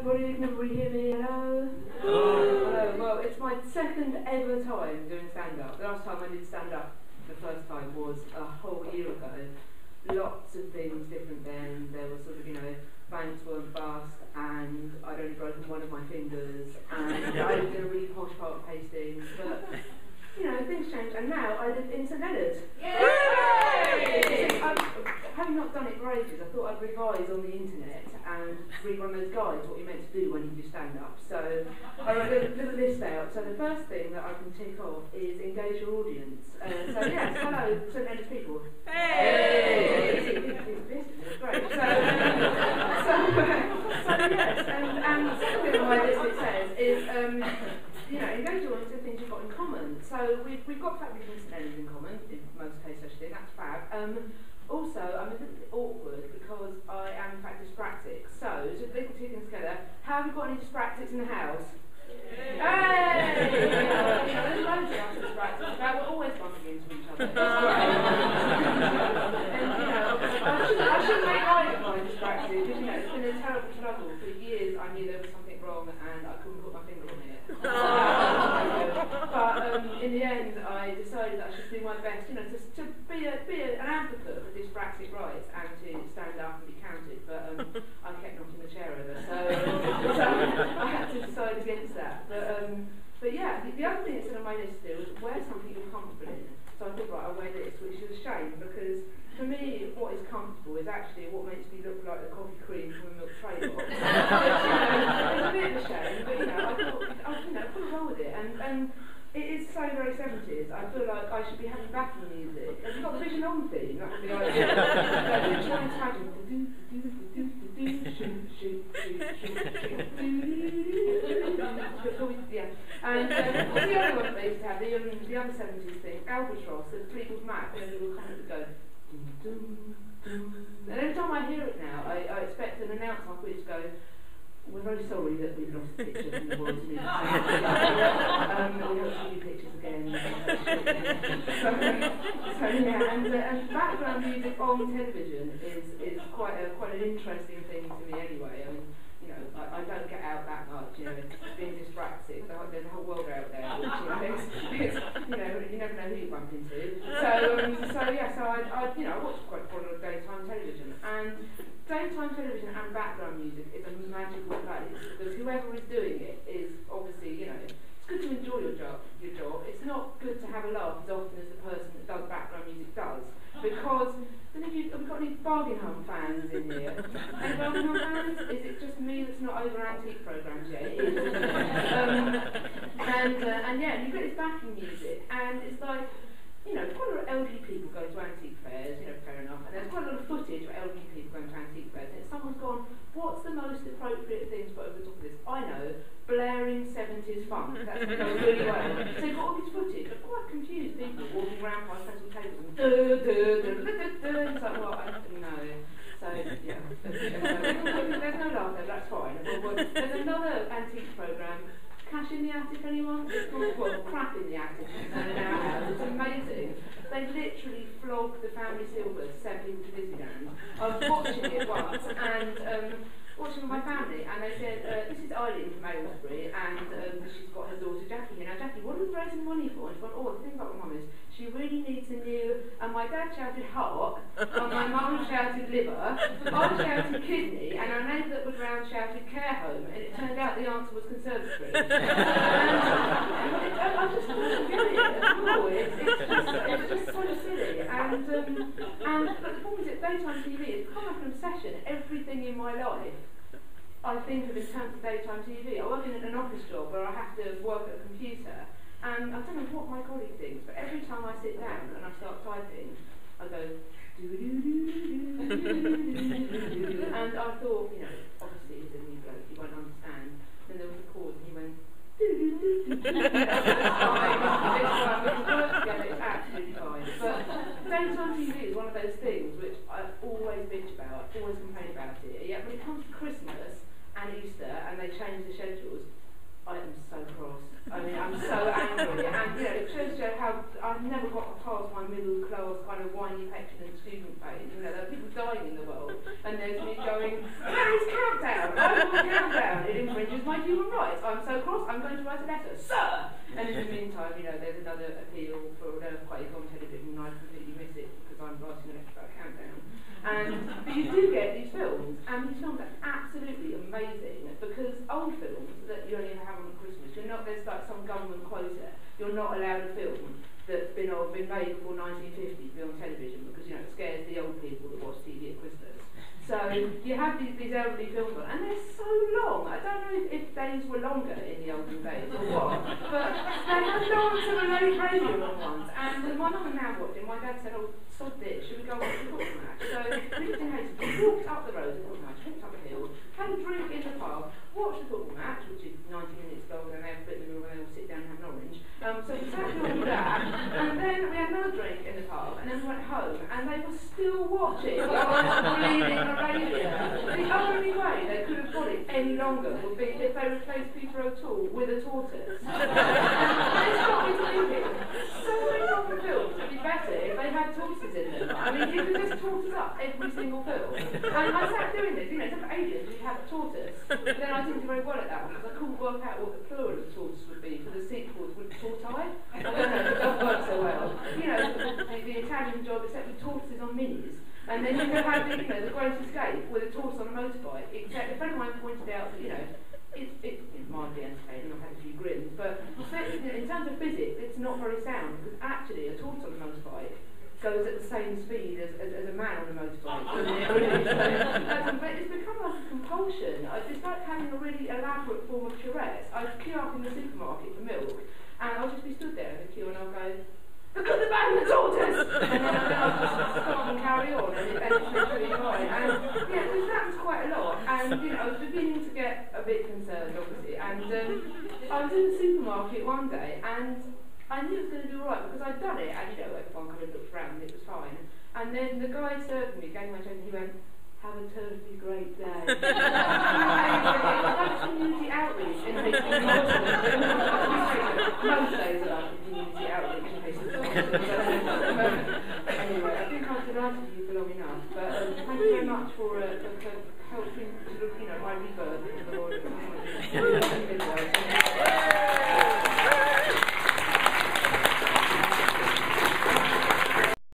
everybody. Can everybody hear me? Hello? Hello. Well, it's my second ever time doing stand-up. The last time I did stand-up, the first time, was a whole year ago. Lots of things different then. There was sort of, banks weren't bust, and I'd only broken one of my fingers, and I lived in a really posh part of Hastings. But, things changed, and now I live in St Leonards. Yay! Having not done it for ages, I thought I'd revise on the internet and read one of those guides, what you're meant to do when you do stand-up. So I wrote a little list out. So the first thing that I can tick off is engage your audience. So yes, hello, St Leonards people. Hey! It's great. So yes, and the second thing on my list it says is, engage your audience with things you've got in common. So we've got fact and St Leonards in common, in most cases actually, that's fab. Also, I'm a little bit awkward because I am in fact dyspraxic. So, to the little two things together, have you got any dyspraxics in the house? Hey! There's loads of us dyspraxics, but we're always bumping into each other. I shouldn't make light of my dyspraxia because, it's been a terrible struggle. For years I knew there was something wrong and I couldn't put my finger on it. But in the end I decided that I should do my best, to be an advocate for dyspraxic rights and to stand up and be counted, but I kept knocking the chair over, so I had to decide against that. But yeah, the other thing that's on my list to do was wear something you're comfortable in. So I thought, right, I'll wear this, which is a shame because for me, what is comfortable is actually what makes me look like the coffee cream from a milk tray box. It's a bit of a shame, but I thought, I couldn't roll with it. And it is so very 70s. I feel like I should be having backing music. Have you got the Vision On theme? That would be ideal. So try and tag them. Yeah. And what's the other one that they used to have? The other 70s thing, Albatross, the Fleetwood Mac, and then little comment that goes. And every time I hear it now, I expect an announcer to go, "We're very sorry that we've lost pictures from the world's music. We hope to see pictures again." So yeah, and background music on television is quite an interesting thing to me anyway. I mean, I don't get out that much, being dyspraxic, there's a whole world out there, which, you never know who you bump into. So I watch quite a lot of daytime television, and daytime television and background music is a magical place, because whoever is doing it is obviously, it's good to enjoy your job. It's not good to have a laugh as often as the person that does background music does, because then have we got any Bargain Hunt fans in here? Any Bargain Hunt fans? Is it just me that's not over antique programmes yet? It is. And you get this backing music, and it's like, quite a lot of elderly people go to antique fairs, fair enough, and there's quite a lot of footage of elderly people going to antique fairs, and if someone's gone, what's the most appropriate thing to put over the top of this? I know, blaring 70s funk, that's going to go really well. So you've got all this footage of quite confused people walking around by central tables and it's like, well, I don't know. So, yeah, there's no laugh there, that's fine. There's another antique programme, Cash in the Attic, anyone? It's called Crap in the Attic. It's amazing. They literally flogged the family silver to send people to Disneyland. I was watching it once, and watching with my family, and they said, this is Eileen from Aylesbury, and she's got her daughter Jackie here. Now, Jackie, what are we raising money for? And she's gone, the thing about my mum is, she really needs a new, and my dad shouted heart, and my mum shouted liver, I shouted kidney, and our neighbour that was round shouted care home, and it turned out the answer was conservatory. I just couldn't get it at all. It's just so silly. But the problem is that daytime TV is kind of an obsession. Everything in my life I think of in terms of daytime TV. I work in an office job where I have to work at a computer, and I don't know what my colleague thinks, but every time I sit down and I start typing, I go do-do-do-do-do-do-do-do-do-do. And I thought, obviously he's a new bloke, he won't understand. Then there was a pause and he went do-do-do-do-do. It's absolutely fine. But daytime TV is one of those things which I always bitch about, always complain about it. Yet when it comes to Christmas and Easter and they change the schedules, I am so cross. I mean, I'm so angry. And, it shows you how I've never got past my middle class kind of whiny, petulant student phase. There are people dying in the world, and there's me going, Mary's countdown! I will countdown! It infringes my human rights. I'm so cross, I'm going to write a letter, sir! And in the meantime, there's another appeal for an earthquake on television, and I completely miss it because I'm writing a letter about a countdown. But you do get these films, and these films are absolutely amazing because old films that you only have on Christmas, there's like some government quota, you're not allowed a film that's been made before 1950 to be on television because it scares the old people that watch TV at Christmas. So you have these elderly films on, and they're so long. I don't know if days were longer in the olden days or what, but they had lots of late radio on ones. And my mum and Nan watched it. My dad said, "Oh, sod this, should we go watch the football match?" So we lived in Hastings. We walked up the road to the football match, walked up the hill, had a drink in the pub, watched the football match, which is 90 minutes long, and they have a bit in the middle where they all sit down and have an orange. So we sat through all that, and then we had another drink in the pub, and then we went home, and they were still watching. Reading the radio. The only way they could have got it any longer would be if they replaced Peter O'Toole with a tortoise. It's got me thinking, so many proper films would be better if they had tortoises in them. I mean, you could just tortoise up every single film. And I sat doing this, it took ages to have a tortoise, but then I didn't do very well at that one because I couldn't work out what the plural of tortoise would be for the sequels with tortoise. I don't know, it doesn't work so well. The Italian job, except with tortoises on minis. And then you could have the Great Escape with a tortoise on a motorbike. Except a friend of mine pointed out that, it's mildly entertaining, I've had a few grins, but in terms of physics, it's not very sound, because actually a tortoise on a motorbike goes at the same speed as a man on a motorbike. But it's become like a compulsion. It's like having a really elaborate form of Tourette's. I'd queue up in the supermarket for milk, and I'll just be stood there in the queue and I'll go, "Look at the man, the tortoise!" And then I'll just stop and carry on, and it's really fine. And this happens quite a lot. And I was beginning to get a bit concerned, obviously. And I was in the supermarket one day, and I knew it was going to be alright because I'd done it, and everyone kind of looked around, and it was fine. And then the guy served me, gave me my drink, and he went, "Have a totally great day." That's community outreach in Hastings. Most days are like community outreach in Hastings. Anyway, I think I've delighted you for long enough. But thank you very much for